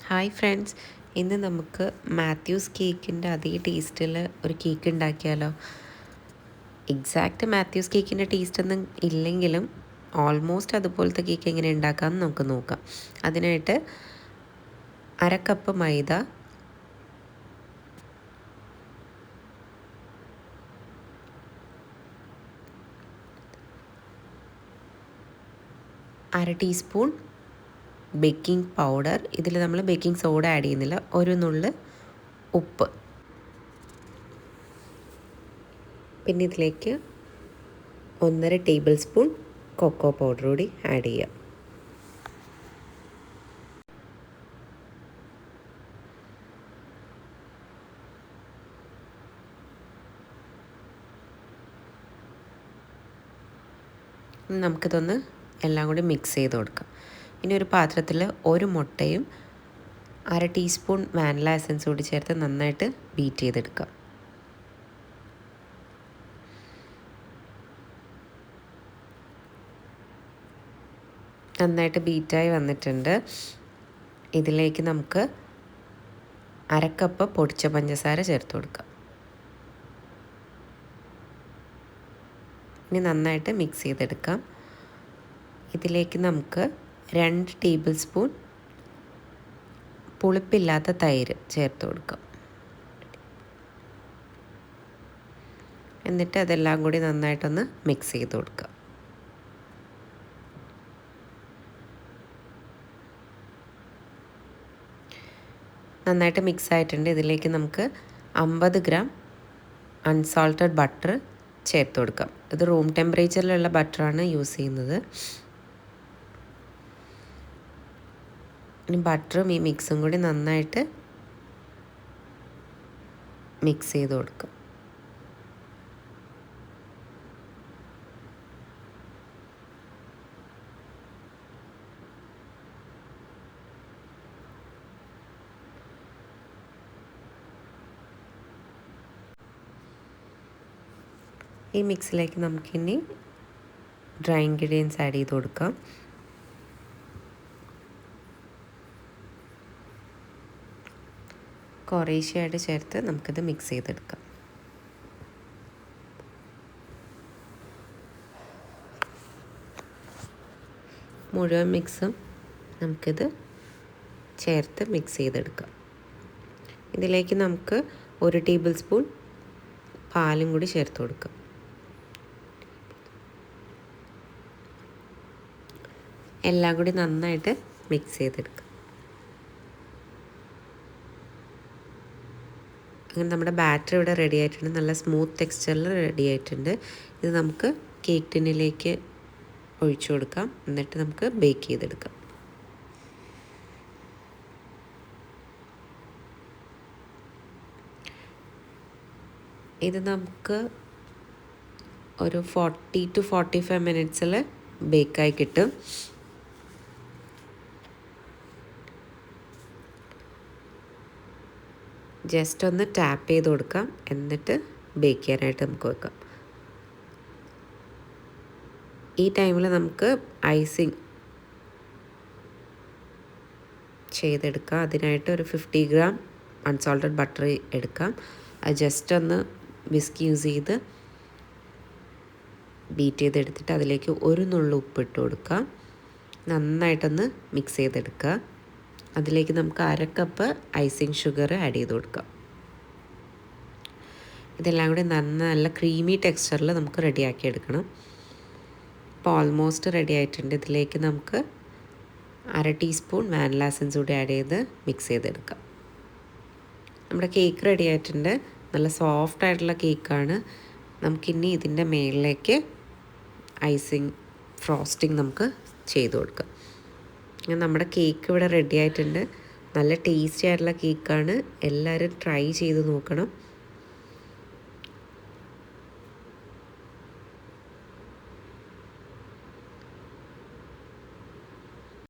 Hi friends, ഇന്ന് നമുക്ക് മാത്യൂസ് കേക്കിൻ്റെ അതേ ടേസ്റ്റിൽ ഒരു കേക്ക് ഉണ്ടാക്കിയാലോ. എക്സാക്റ്റ് മാത്യൂസ് കേക്കിൻ്റെ ടേസ്റ്റ് ഒന്നും ഇല്ലെങ്കിലും ഓൾമോസ്റ്റ് അതുപോലത്തെ കേക്ക് എങ്ങനെ ഉണ്ടാക്കാമെന്ന് നമുക്ക് നോക്കാം. അതിനായിട്ട് 1/2 കപ്പ് മൈദ, 1/2 ടീസ്പൂൺ ബേക്കിംഗ് പൗഡർ, ഇതിൽ നമ്മൾ ബേക്കിംഗ് സോഡ ആഡ് ചെയ്യുന്നില്ല, ഒരു നുള്ള് ഉപ്പ്, പിന്നെ ഇതിലേക്ക് 1.5 ടേബിൾ സ്പൂൺ കൊക്കോ പൗഡർ കൂടി ആഡ് ചെയ്യാം. നമുക്കിതൊന്ന് എല്ലാം കൂടി മിക്സ് ചെയ്ത് കൊടുക്കാം. ഇനി ഒരു പാത്രത്തിൽ ഒരു മുട്ടയും 1/2 ടീസ്പൂൺ വാനില എസൻസ് കൂടി ചേർത്ത് നന്നായിട്ട് ബീറ്റ് ചെയ്തെടുക്കാം. നന്നായിട്ട് ബീറ്റായി വന്നിട്ടുണ്ട്. ഇതിലേക്ക് നമുക്ക് 1/2 കപ്പ് പൊടിച്ച പഞ്ചസാര ചേർത്ത് കൊടുക്കാം. ഇനി നന്നായിട്ട് മിക്സ് ചെയ്തെടുക്കാം. ഇതിലേക്ക് നമുക്ക് 2 ടേബിൾ സ്പൂൺ പുളിപ്പില്ലാത്ത തൈര് ചേർത്ത് കൊടുക്കാം. എന്നിട്ട് അതെല്ലാം കൂടി നന്നായിട്ടൊന്ന് മിക്സ് ചെയ്ത് കൊടുക്കാം. നന്നായിട്ട് മിക്സ് ആയിട്ടുണ്ട്. ഇതിലേക്ക് നമുക്ക് 50 ഗ്രാം അൺസോൾട്ടഡ് ബട്ടർ ചേർത്ത് കൊടുക്കാം. ഇത് റൂം ടെമ്പറേച്ചറിലുള്ള ബട്ടറാണ് യൂസ് ചെയ്യുന്നത്. ഇനി ബട്ടറും ഈ മിക്സും കൂടി നന്നായിട്ട് മിക്സ് ചെയ്ത് കൊടുക്കാം. ഈ മിക്സിലേക്ക് നമുക്കിനി ഡ്രൈ ഇൻഗ്രീഡിയൻസ് ആഡ് ചെയ്ത് കൊടുക്കാം. കുറേശ്ശെയായിട്ട് ചേർത്ത് നമുക്കിത് മിക്സ് ചെയ്തെടുക്കാം. മുഴുവൻ മിക്സും നമുക്കിത് ചേർത്ത് മിക്സ് ചെയ്തെടുക്കാം. ഇതിലേക്ക് നമുക്ക് 1 ടേബിൾ സ്പൂൺ പാലും കൂടി ചേർത്ത് കൊടുക്കാം. എല്ലാം കൂടി നന്നായിട്ട് മിക്സ് ചെയ്തെടുക്കാം. അങ്ങനെ നമ്മുടെ ബാറ്റർ ഇവിടെ റെഡി ആയിട്ടുണ്ട്. നല്ല സ്മൂത്ത് ടെക്സ്ചറിൽ റെഡി ആയിട്ടുണ്ട്. ഇത് നമുക്ക് കേക്ക് ടിന്നിലേക്ക് ഒഴിച്ചു കൊടുക്കാം. എന്നിട്ട് നമുക്ക് ബേക്ക് ചെയ്തെടുക്കാം. ഇത് നമുക്ക് ഒരു 40 to 45 മിനിറ്റ്സിൽ ബേക്കായി കിട്ടും. ജസ്റ്റ് ഒന്ന് ടാപ്പ് ചെയ്ത് കൊടുക്കാം. എന്നിട്ട് ബേക്ക് ചെയ്യാനായിട്ട് നമുക്ക് വെക്കാം. ഈ ടൈമിൽ നമുക്ക് ഐസിങ് ചെയ്തെടുക്കാം. അതിനായിട്ട് ഒരു 50 ഗ്രാം അൺസോൾട്ടഡ് ബട്ടർ എടുക്കാം. അത് ജസ്റ്റ് ഒന്ന് വിസ്ക് യൂസ് ചെയ്ത് ബീറ്റ് ചെയ്തെടുത്തിട്ട് അതിലേക്ക് ഒരു നുള്ളു ഉപ്പിട്ട് കൊടുക്കാം. നന്നായിട്ടൊന്ന് മിക്സ് ചെയ്തെടുക്കുക. അതിലേക്ക് നമുക്ക് 1/2 കപ്പ് ഐസിങ് ഷുഗർ ആഡ് ചെയ്ത് കൊടുക്കാം. ഇതെല്ലാം കൂടി നല്ല ക്രീമി ടെക്സ്ചറിൽ നമുക്ക് റെഡിയാക്കി എടുക്കണം. ഇപ്പോൾ ഓൾമോസ്റ്റ് റെഡി ആയിട്ടുണ്ട്. ഇതിലേക്ക് നമുക്ക് 1/2 ടീസ്പൂൺ വാനില എസൻസ് കൂടി ആഡ് ചെയ്ത് മിക്സ് ചെയ്തെടുക്കാം. നമ്മുടെ കേക്ക് റെഡി ആയിട്ടുണ്ട്. നല്ല സോഫ്റ്റ് ആയിട്ടുള്ള കേക്കാണ്. നമുക്കിനി ഇതിൻ്റെ മേളിലേക്ക് ഐസിങ് ഫ്രോസ്റ്റിംഗ് നമുക്ക് ചെയ്ത് കൊടുക്കാം. നമ്മുടെ കേക്ക് ഇവിടെ റെഡി ആയിട്ടുണ്ട്. നല്ല ടേസ്റ്റി ആയിട്ടുള്ള കേക്കാണ്. എല്ലാവരും ട്രൈ ചെയ്ത് നോക്കണം.